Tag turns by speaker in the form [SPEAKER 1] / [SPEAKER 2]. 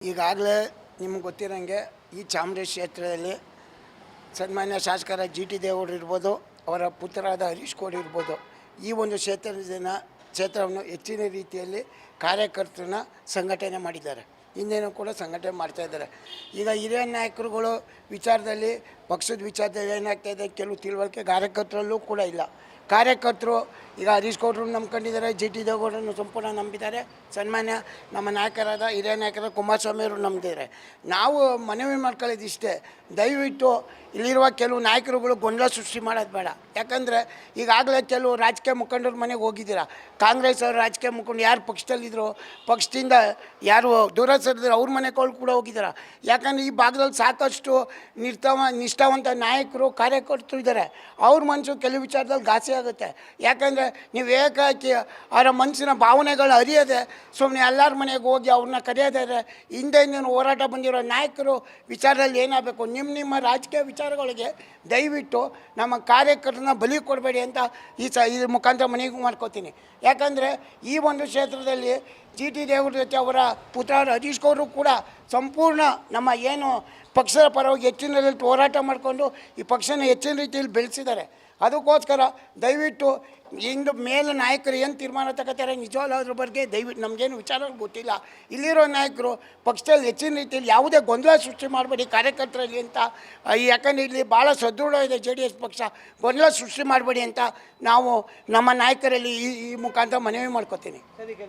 [SPEAKER 1] ಈಗಾಗಲೇ ನಿಮ್ಗೆ ಗೊತ್ತಿರೋಂಗೆ ಈ ಚಾಮರಾಜ ಕ್ಷೇತ್ರದಲ್ಲಿ ಸನ್ಮಾನ್ಯ ಶಾಸಕರ ಜಿ ಟಿ ದೇವೇಗೌಡರು ಇರ್ಬೋದು, ಅವರ ಪುತ್ರರಾದ ಹರೀಶ್ ಗೌಡ ಇರ್ಬೋದು, ಈ ಒಂದು ಕ್ಷೇತ್ರವನ್ನು ಹೆಚ್ಚಿನ ರೀತಿಯಲ್ಲಿ ಕಾರ್ಯಕರ್ತರನ್ನ ಸಂಘಟನೆ ಮಾಡಿದ್ದಾರೆ. ಹಿಂದೇನೂ ಕೂಡ ಸಂಘಟನೆ ಮಾಡ್ತಾಯಿದ್ದಾರೆ. ಈಗ ಹಿರಿಯ ನಾಯಕರುಗಳು ವಿಚಾರದಲ್ಲಿ, ಪಕ್ಷದ ವಿಚಾರದಲ್ಲಿ ಏನಾಗ್ತಾಯಿದೆ, ಕೆಲವು ತಿಳುವಳಿಕೆ ಕಾರ್ಯಕರ್ತರಲ್ಲೂ ಕೂಡ ಇಲ್ಲ. ಕಾರ್ಯಕರ್ತರು ಈಗ ಹರೀಶ್ ಗೌಡರು ನಂಬ್ಕೊಂಡಿದ್ದಾರೆ, ಜಿ ಟಿ ದೇವೇಗೌಡರನ್ನು ಸಂಪೂರ್ಣ ನಂಬಿದ್ದಾರೆ. ಸನ್ಮಾನ್ಯ ನಮ್ಮ ನಾಯಕರಾದ ಹಿರಿಯ ನಾಯಕರಾದ ಕುಮಾರಸ್ವಾಮಿ ಅವರು ನಂಬಿದ್ದಾರೆ. ನಾವು ಮನವಿ ಮಾಡ್ಕೊಳ್ಳೋದು ಇಷ್ಟೇ, ದಯವಿಟ್ಟು ಇಲ್ಲಿರುವ ಕೆಲವು ನಾಯಕರುಗಳು ಗೊಂದಲ ಸೃಷ್ಟಿ ಮಾಡೋದು ಬೇಡ. ಯಾಕಂದರೆ ಈಗಾಗಲೇ ಕೆಲವು ರಾಜಕೀಯ ಮುಖಂಡರ ಮನೆಗೆ ಹೋಗಿದ್ದೀರಾ. ಕಾಂಗ್ರೆಸ್ ಅವರು ರಾಜಕೀಯ ಮುಖಂಡರು ಯಾರು ಪಕ್ಷದಲ್ಲಿದ್ದರು, ಪಕ್ಷದಿಂದ ಯಾರು ದೂರ ಸರಿದ್ರು ಅವ್ರ ಮನೆಗಳು ಕೂಡ ಹೋಗಿದ್ದಾರೆ. ಯಾಕಂದರೆ ಈ ಭಾಗದಲ್ಲಿ ಸಾಕಷ್ಟು ನಿಷ್ಠಾವಂತ ನಾಯಕರು ಕಾರ್ಯಕರ್ತರು ಇದ್ದಾರೆ. ಅವ್ರ ಮನಸ್ಸು ಕೆಲವು ವಿಚಾರದಲ್ಲಿ ಘಾಸಿ ಆಗುತ್ತೆ. ಯಾಕಂದರೆ ನೀವು ಏಕಾಕಿ ಅವರ ಮನಸ್ಸಿನ ಭಾವನೆಗಳು ಅರಿಯದೆ ಸುಮ್ಮನೆ ಎಲ್ಲರ ಮನೆಗೆ ಹೋಗಿ ಅವ್ರನ್ನ ಕರೆಯೋದಾದ್ರೆ ಹಿಂದೆ ಹೋರಾಟ ಬಂದಿರೋ ನಾಯಕರು ವಿಚಾರದಲ್ಲಿ ಏನಾಗಬೇಕು, ನಿಮ್ಮ ರಾಜಕೀಯ ವಿಚಾರಗಳಿಗೆ ದಯವಿಟ್ಟು ನಮ್ಮ ಕಾರ್ಯಕರ್ತರನ್ನ ಬಲಿ ಕೊಡಬೇಡಿ ಅಂತ ಈ ಮುಖಾಂತರ ಮನೆಗೂ ಮಾಡ್ಕೋತೀನಿ. ಯಾಕಂದರೆ ಈ ಒಂದು ಕ್ಷೇತ್ರದಲ್ಲಿ ಜಿ ಟಿ ದೇವೇಗೌಡರ ಜೊತೆ ಅವರ ಪುತ್ರ ಹರೀಶ್ ಗೌಡರು ಕೂಡ ಸಂಪೂರ್ಣ ನಮ್ಮ ಏನು ಪಕ್ಷದ ಪರವಾಗಿ ಹೆಚ್ಚಿನ ರೀತಿಯಲ್ಲಿ ಹೋರಾಟ ಮಾಡಿಕೊಂಡು ಈ ಪಕ್ಷನ ಹೆಚ್ಚಿನ ರೀತಿಯಲ್ಲಿ ಬೆಳೆಸಿದ್ದಾರೆ. ಅದಕ್ಕೋಸ್ಕರ ದಯವಿಟ್ಟು ಇಂದು ಮೇಲೆ ನಾಯಕರು ಏನು ತೀರ್ಮಾನ ತಗೋತಾರೆ ನಿಜವಾಗ್ಲೂ ಅದ್ರ ಬಗ್ಗೆ ದಯವಿಟ್ಟು ನಮಗೇನು ವಿಚಾರಗಳು ಗೊತ್ತಿಲ್ಲ. ಇಲ್ಲಿರೋ ನಾಯಕರು ಪಕ್ಷದಲ್ಲಿ ಹೆಚ್ಚಿನ ರೀತಿಯಲ್ಲಿ ಯಾವುದೇ ಗೊಂದಲ ಸೃಷ್ಟಿ ಮಾಡಬೇಡಿ ಕಾರ್ಯಕರ್ತರಲ್ಲಿ ಅಂತ. ಯಾಕಂದರೆ ಇಲ್ಲಿ ಭಾಳ ಸದೃಢ ಇದೆ ಜೆ ಡಿ ಎಸ್ ಪಕ್ಷ, ಗೊಂದಲ ಸೃಷ್ಟಿ ಮಾಡಬೇಡಿ ಅಂತ ನಾವು ನಮ್ಮ ನಾಯಕರಲ್ಲಿ ಈ ಮುಖಾಂತರ ಮನವಿ ಮಾಡ್ಕೋತೀನಿ.
[SPEAKER 2] ಸರ್, ಈಗ